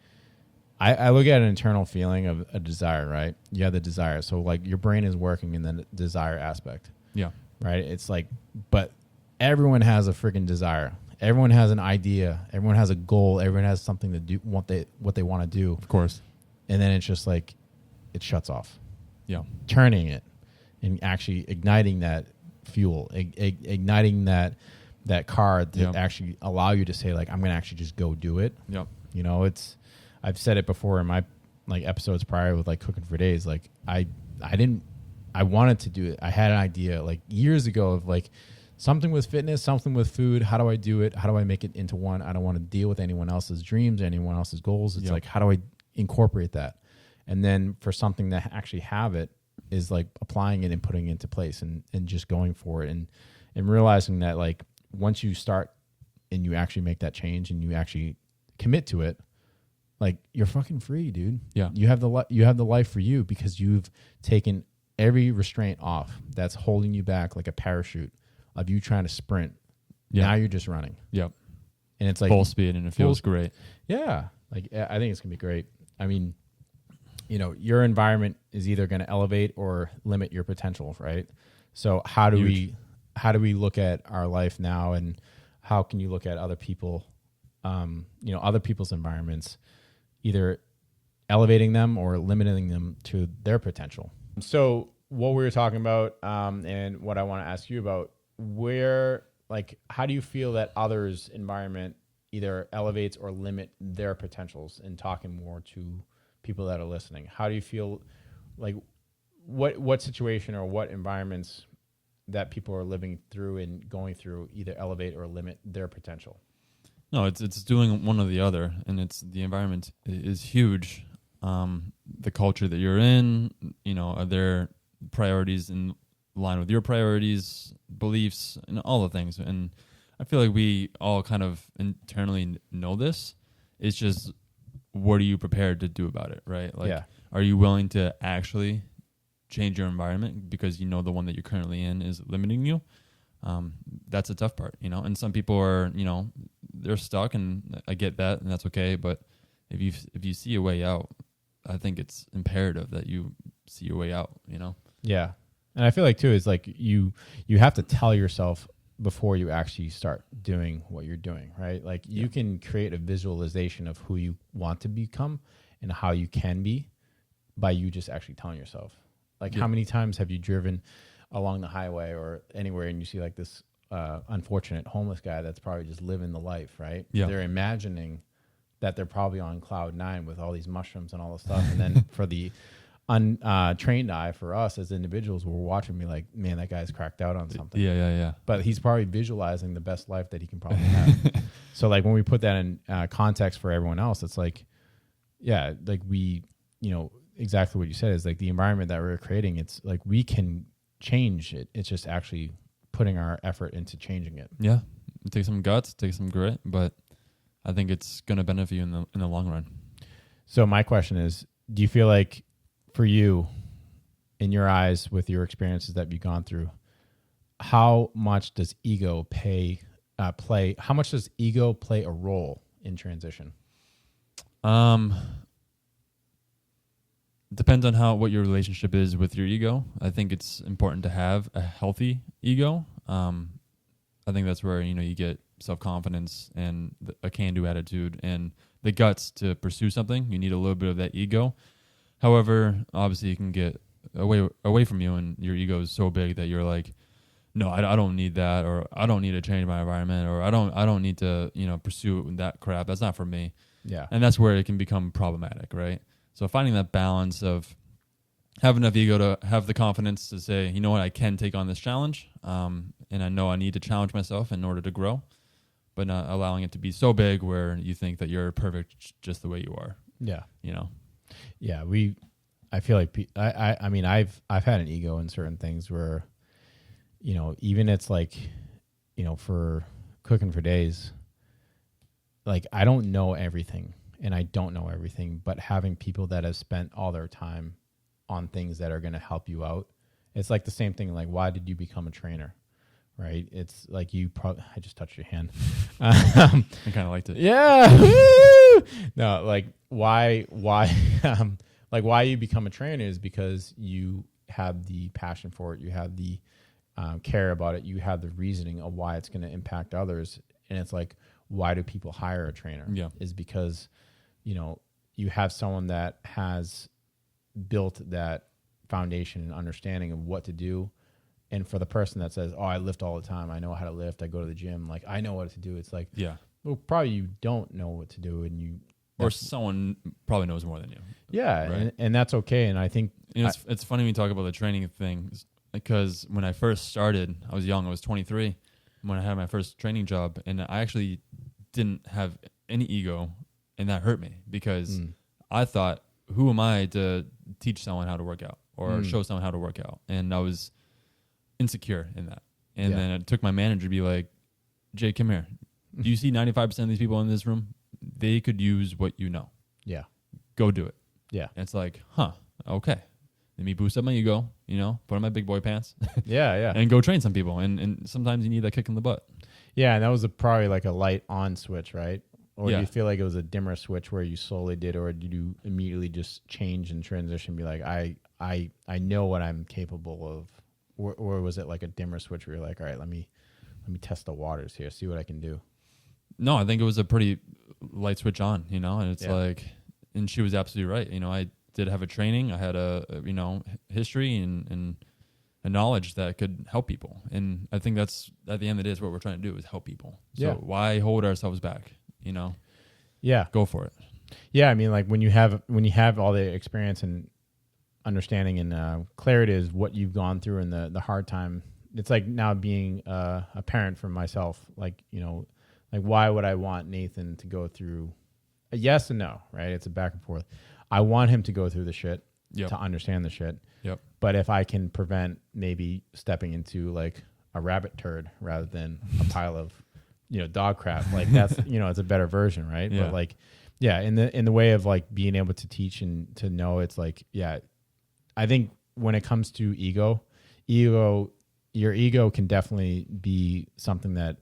S1: I look at an internal feeling of a desire, right? You have the desire. So like your brain is working in the desire aspect.
S2: Yeah.
S1: Right. It's like, but everyone has a freaking desire. Everyone has an idea. Everyone has a goal. Everyone has something to do, what they want to do.
S2: Of course.
S1: And then it's just like, it shuts off.
S2: Yeah.
S1: Turning it and actually igniting that fuel, igniting that car to actually allow you to say like, I'm going to actually just go do it.
S2: Yep.
S1: You know, I've said it before in my like episodes prior with like Cooking for Days. Like I wanted to do it. I had an idea like years ago of like something with fitness, something with food. How do I do it? How do I make it into one? I don't want to deal with anyone else's dreams, anyone else's goals. It's like, how do I incorporate that? And then for something to actually have it is like applying it and putting it into place and just going for it and realizing that like once you start and you actually make that change and you actually commit to it, like you're fucking free, dude.
S2: Yeah.
S1: You have the life for you because you've taken every restraint off that's holding you back like a parachute of you trying to sprint. Yeah. Now you're just running.
S2: Yep.
S1: And it's like
S2: full speed and it feels great.
S1: Yeah. Like I think it's going to be great. I mean, you know, your environment is either going to elevate or limit your potential, right? So how do we look at our life now and how can you look at other people, you know, other people's environments, either elevating them or limiting them to their potential? So what we were talking about and what I want to ask you about, how do you feel that others' environment either elevates or limit their potentials, and talking more to people that are listening? How do you feel like what situation or what environments that people are living through and going through either elevate or limit their potential?
S2: No, it's doing one or the other, and it's the environment is huge. The culture that you're in, you know, are there priorities in line with your priorities, beliefs, and all the things. And I feel like we all kind of internally know this. It's just, what are you prepared to do about it, right? Like, are you willing to actually change your environment because you know the one that you're currently in is limiting you? That's a tough part, you know. And some people are, you know, they're stuck, and I get that, and that's okay. But if you see a way out, I think it's imperative that you see your way out, you know.
S1: Yeah. And I feel like too is like you have to tell yourself before you actually start doing what you're doing, right? Like you can create a visualization of who you want to become and how you can be by you just actually telling yourself. Like how many times have you driven along the highway or anywhere and you see like this unfortunate homeless guy that's probably just living the life, right?
S2: Yeah.
S1: They're imagining that they're probably on cloud 9 with all these mushrooms and all this stuff. And then for the untrained eye, for us as individuals, we're watching me like, man, that guy's cracked out on something.
S2: Yeah.
S1: But he's probably visualizing the best life that he can probably have. So like when we put that in context for everyone else, it's like, yeah, like we, you know, exactly what you said is like the environment that we're creating. It's like we can change it. It's just actually putting our effort into changing it.
S2: Yeah. It takes some guts, it takes some grit, but I think it's going to benefit you in the long run.
S1: So my question is, do you feel like for you, in your eyes, with your experiences that you've gone through, how much does ego play? How much does ego play a role in transition?
S2: Depends on what your relationship is with your ego. I think it's important to have a healthy ego. I think that's where, you get self-confidence and a can-do attitude and the guts to pursue something. You need a little bit of that ego. However, obviously you can get away from you, and your ego is so big that you're like, no, I don't need that, or I don't need to change my environment, or I don't need to, pursue that crap. That's not for me.
S1: Yeah.
S2: And that's where it can become problematic, right? So finding that balance of have enough ego to have the confidence to say, you know what, I can take on this challenge, and I know I need to challenge myself in order to grow, but not allowing it to be so big where you think that you're perfect just the way you are.
S1: Yeah.
S2: Yeah,
S1: I feel like I mean I've had an ego in certain things where, even it's like, for cooking for days, like I don't know everything and I don't know everything, but having people that have spent all their time on things that are going to help you out, it's like the same thing. Like, why did you become a trainer? Right? It's like I just touched your hand.
S2: I kind of liked it.
S1: Yeah. No, like why like why you become a trainer is because you have the passion for it. You have the care about it. You have the reasoning of why it's going to impact others. And it's like, why do people hire a trainer?
S2: Yeah.
S1: Is because, you have someone that has built that foundation and understanding of what to do. And for the person that says, oh, I lift all the time, I know how to lift, I go to the gym, like I know what to do. It's like,
S2: yeah,
S1: well, probably you don't know what to do, and
S2: or someone probably knows more than you.
S1: Yeah,
S2: right?
S1: and that's okay. And I think
S2: it's funny when you talk about the training thing, because when I first started, I was young, I was 23 when I had my first training job, and I actually didn't have any ego, and that hurt me because I thought, who am I to teach someone how to work out or show someone how to work out? And I was insecure in that. And then it took my manager to be like, Jay, come here. Do you see 95% of these people in this room? They could use what you know.
S1: Yeah.
S2: Go do it.
S1: Yeah.
S2: And it's like, okay. Let me boost up my ego, put on my big boy pants.
S1: Yeah.
S2: And go train some people. And sometimes you need that kick in the butt.
S1: Yeah, and that was probably like a light on switch, right? Or
S2: Yeah.
S1: do you feel like it was a dimmer switch where you slowly did, or did you immediately just change and transition, be like, I know what I'm capable of? Or was it like a dimmer switch where you're like, all right, let me test the waters here, see what I can do?
S2: No, I think it was a pretty light switch on, and it's like, and she was absolutely right. I did have a training. I had a history and a knowledge that could help people. And I think that's, at the end of the day, is what we're trying to do, is help people. So why hold ourselves back,
S1: Yeah.
S2: Go for it.
S1: Yeah, I mean, like when you have all the experience and understanding and clarity is what you've gone through and the hard time, it's like now being a parent for myself, like, like why would I want Nathan to go through a yes and no, right? It's a back and forth. I want him to go through the shit to understand the shit.
S2: Yep.
S1: But if I can prevent maybe stepping into like a rabbit turd rather than a pile of, dog crap, like that's, it's a better version, right?
S2: Yeah.
S1: But like, yeah, in the way of like being able to teach and to know, it's like, I think when it comes to ego, your ego can definitely be something that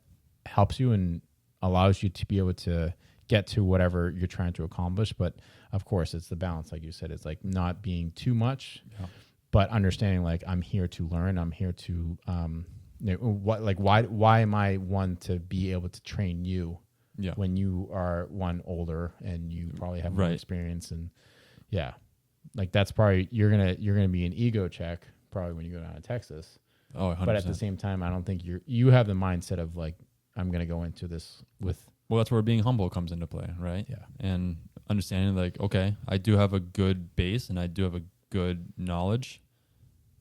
S1: helps you and allows you to be able to get to whatever you're trying to accomplish. But of course, it's the balance, like you said. It's like not being too much, but understanding like I'm here to learn. I'm here to why am I one to be able to train you when you are one older and you probably have more experience, and like that's probably you're gonna be an ego check probably when you go down to Texas.
S2: Oh, 100%.
S1: But at the same time, I don't think you have the mindset of like, I'm gonna go into this with.
S2: Well, that's where being humble comes into play, right?
S1: Yeah.
S2: And understanding like, okay, I do have a good base and I do have a good knowledge,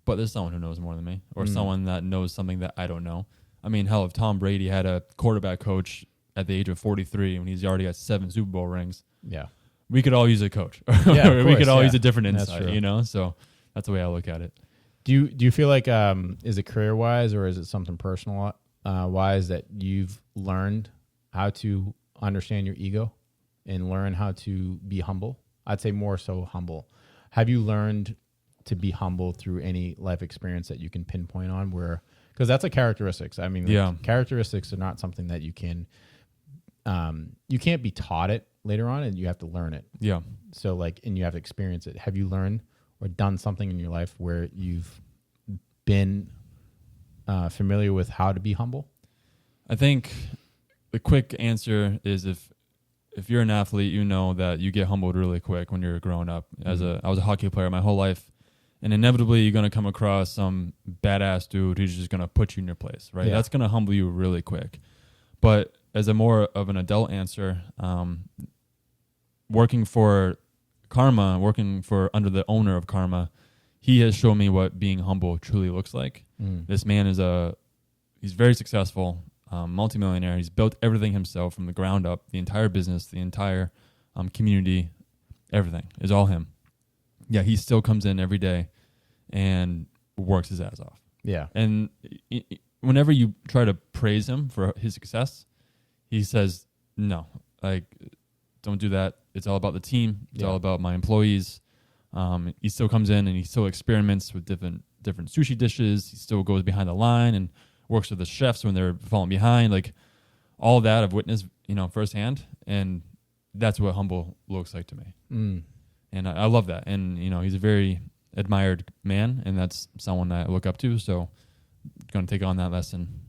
S2: but there's someone who knows more than me, or someone that knows something that I don't know. I mean, hell, if Tom Brady had a quarterback coach at the age of 43 when he's already got 7 Super Bowl rings, we could all use a coach.
S1: Yeah,
S2: we could all use a different
S1: That's
S2: insight,
S1: true.
S2: So that's the way I look at it.
S1: Do you feel like is it career wise or is it something personal wise that you've learned how to understand your ego and learn how to be humble? I'd say more so humble. Have you learned to be humble through any life experience that you can pinpoint on where, because that's a characteristics. I mean, characteristics are not something that you can't be taught it later on, and you have to learn it.
S2: Yeah.
S1: So like, and you have to experience it. Have you learned or done something in your life where you've been familiar with how to be humble?
S2: I think the quick answer is if you're an athlete, you know that you get humbled really quick when you're growing up. I was a hockey player my whole life, and inevitably you're going to come across some badass dude who's just going to put you in your place, right? Yeah. That's going to humble you really quick. But as a more of an adult answer, working for Karma, working for under the owner of Karma, he has shown me what being humble truly looks like. This man he's very successful, multimillionaire. He's built everything himself from the ground up, the entire business, the entire community, everything is all him. Yeah, he still comes in every day and works his ass off.
S1: Yeah.
S2: And whenever you try to praise him for his success, he says, no, like, don't do that. It's all about the team. It's all about my employees. He still comes in and he still experiments with different sushi dishes. He still goes behind the line and works with the chefs when they're falling behind. Like, all that I've witnessed, firsthand. And that's what humble looks like to me. And I love that. And, he's a very admired man, and that's someone that I look up to. So going to take on that lesson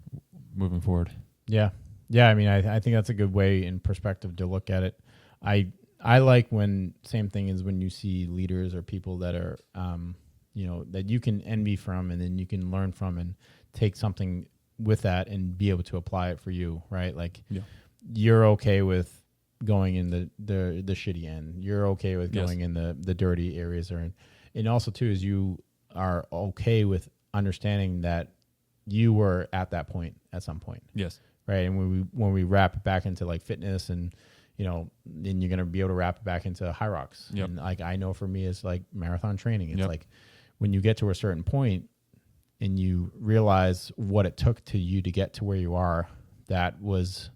S2: moving forward.
S1: Yeah. Yeah. I mean, I think that's a good way in perspective to look at it. I like when same thing is when you see leaders or people that are, that you can envy from, and then you can learn from and take something with that and be able to apply it for you, right? Like you're okay with going in the shitty end. You're okay with going in the dirty areas, and also too is you are okay with understanding that you were at that point at some point.
S2: Yes.
S1: Right. And when we wrap it back into like fitness and, then you're going to be able to wrap it back into HYROX.
S2: Yep.
S1: And like, I know for me, it's like marathon training. It's like when you get to a certain point and you realize what it took to you to get to where you are, that was,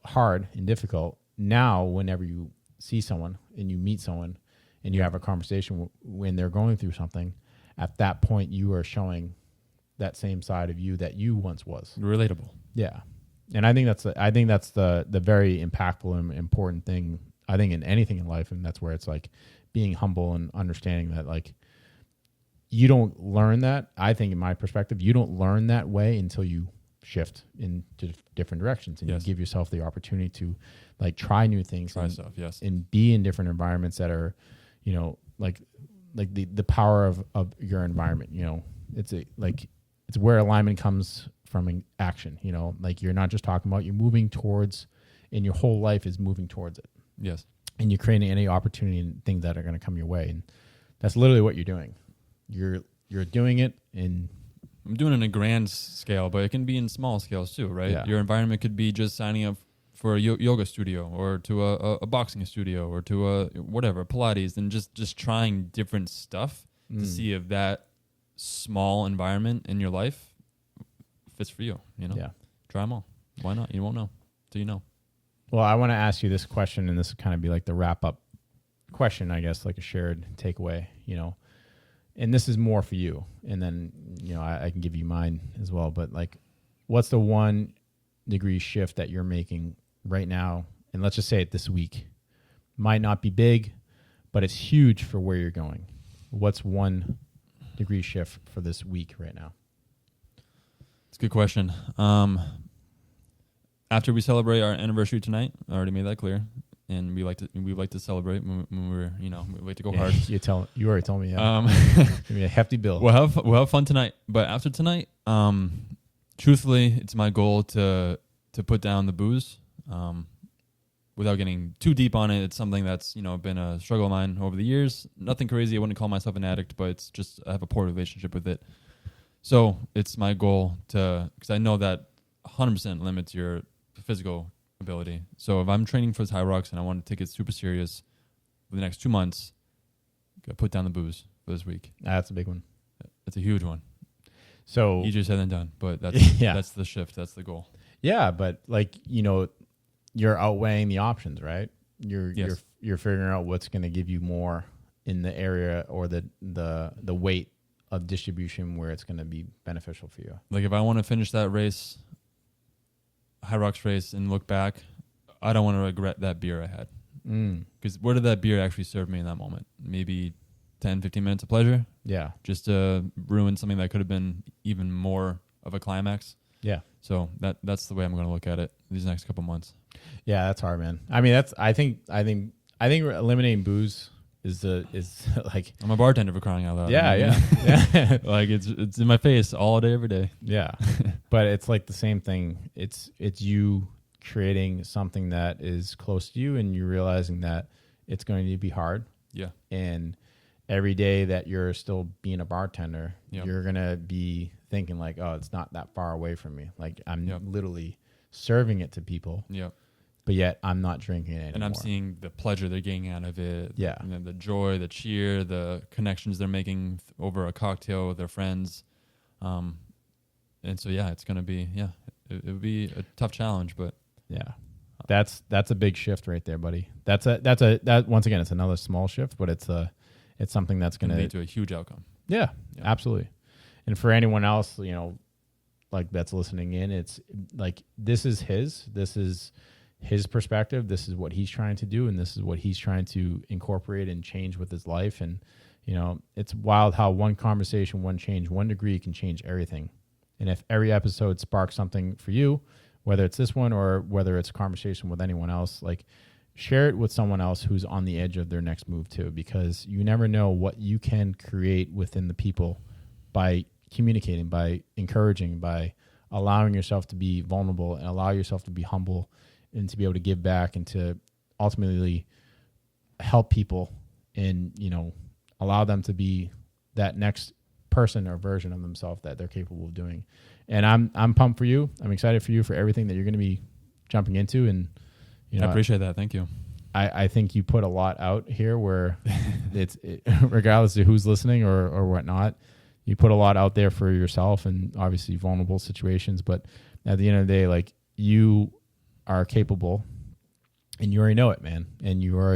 S1: hard and difficult. Now, whenever you see someone and you meet someone and you have a conversation when they're going through something, at that point, you are showing that same side of you that you once was.
S2: Relatable.
S1: Yeah. And I think that's the very impactful and important thing, I think, in anything in life. And that's where it's like being humble and understanding that, like, you don't learn that. I think, in my perspective, you don't learn that way until you shift into different directions and you give yourself the opportunity to like try new things, and be in different environments that are, like the power of your environment. It's where alignment comes from action. Like, you're not just talking about, you're moving towards, and your whole life is moving towards it.
S2: Yes.
S1: And you're creating any opportunity and things that are going to come your way. And that's literally what you're doing. You're doing it in...
S2: I'm doing it in a grand scale, but it can be in small scales too, right? Yeah. Your environment could be just signing up for a yoga studio, or to a boxing studio, or to a whatever, Pilates, and just trying different stuff to see if that small environment in your life fits for you.
S1: Yeah.
S2: Try them all. Why not? You won't know till you know.
S1: Well, I want to ask you this question, and this will kind of be like the wrap up question, I guess, like a shared takeaway, and this is more for you. And then, I can give you mine as well, but like, what's the 1 degree shift that you're making right now? And let's just say it this week. Might not be big, but it's huge for where you're going. What's 1 degree shift for this week right now?
S2: It's a good question. After we celebrate our anniversary tonight, I already made that clear, and we like to celebrate when we're we like to go hard.
S1: You already told me. Yeah. Give me a hefty bill.
S2: We'll have fun tonight, but after tonight, truthfully, it's my goal to put down the booze. Without getting too deep on it, it's something that's been a struggle of mine over the years. Nothing crazy. I wouldn't call myself an addict, but it's just I have a poor relationship with it. So it's my goal because I know that 100% limits your physical ability. So if I'm training for HYROX and I want to take it super serious for the next 2 months, I gotta put down the booze for this week.
S1: That's a big one.
S2: It's a huge one.
S1: So
S2: easier said than done, but that's
S1: Yeah.
S2: that's the shift. That's the goal.
S1: yeah, but like, you're outweighing the options, right? You're
S2: Yes.
S1: you're figuring out what's going to give you more in the area or the weight of distribution where it's going to be beneficial for you.
S2: Like if I want to finish that race, HYROX race, and look back, I don't want to regret that beer I had. Because what did that beer actually serve me in that moment? Maybe 10, 15 minutes of pleasure,
S1: Yeah.
S2: just to ruin something that could have been even more of a climax.
S1: Yeah.
S2: So that's the way I'm going to look at it these next couple months.
S1: Yeah, that's hard, man. I mean, I think eliminating booze is like,
S2: I'm a bartender, for crying out loud.
S1: yeah,
S2: I mean,
S1: yeah.
S2: like it's in my face all day, every day.
S1: Yeah. But it's like the same thing. It's you creating something that is close to you and you realizing that it's going to be hard.
S2: Yeah.
S1: And every day that you're still being a bartender,
S2: Yep.
S1: you're going to be thinking like, oh, it's not that far away from me. Like I'm
S2: Yep.
S1: literally serving it to people,
S2: Yeah.
S1: but yet I'm not drinking it anymore.
S2: And I'm seeing the pleasure they're getting out of it.
S1: Yeah.
S2: And then the joy, the cheer, the connections they're making over a cocktail with their friends. And so, yeah, it's going to be, it would be a tough challenge, but
S1: Yeah. That's a big shift right there, buddy. That once again, it's another small shift, but it's something that's going to
S2: lead to a huge outcome.
S1: Yeah,
S2: Yeah.
S1: absolutely. And for anyone else, like that's listening in, it's like this is his perspective. This is what he's trying to do, and this is what he's trying to incorporate and change with his life. And it's wild how one conversation, one change, 1 degree can change everything. And if every episode sparks something for you, whether it's this one or whether it's a conversation with anyone else, like share it with someone else who's on the edge of their next move too, because you never know what you can create within the people by communicating, by encouraging, by allowing yourself to be vulnerable and allow yourself to be humble and to be able to give back and to ultimately help people and, allow them to be that next person or version of themselves that they're capable of doing. And I'm pumped for you. I'm excited for you for everything that you're going to be jumping into. And,
S2: I appreciate that. Thank you.
S1: I think you put a lot out here where regardless of who's listening or whatnot, you put a lot out there for yourself and obviously vulnerable situations. But at the end of the day, like you are capable and you already know it, man. And you're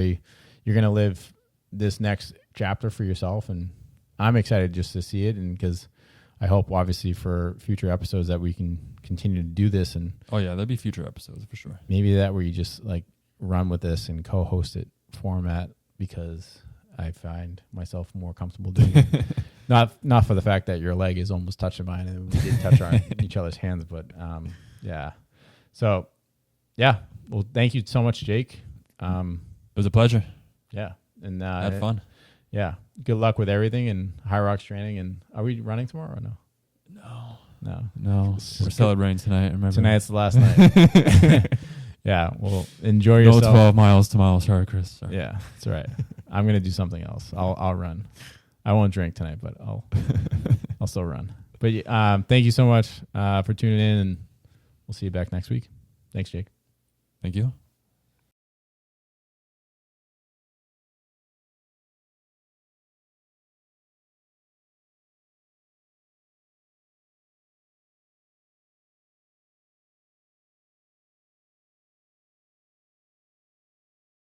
S1: going to live this next chapter for yourself. And I'm excited just to see it. And because I hope obviously for future episodes that we can continue to do this. And
S2: Oh yeah, there'll be future episodes for sure.
S1: maybe that where you just like run with this and co-host it format, because I find myself more comfortable doing it. Not for the fact that your leg is almost touching mine and we did touch each other's hands, but yeah. So yeah, well, thank you so much, Jake.
S2: It was a pleasure.
S1: Yeah, and
S2: Had fun.
S1: Yeah, good luck with everything and HYROX training. And are we running tomorrow or no?
S2: No. We're celebrating tonight. Remember,
S1: Tonight's the last night. Yeah, well, enjoy
S2: no
S1: yourself.
S2: 12 miles to miles. Sorry, Chris. Sorry.
S1: Yeah, that's right. I'm gonna do something else. I'll run. I won't drink tonight, but I'll still run. But thank you so much for tuning in, and we'll see you back next week. Thanks, Jake.
S2: Thank you.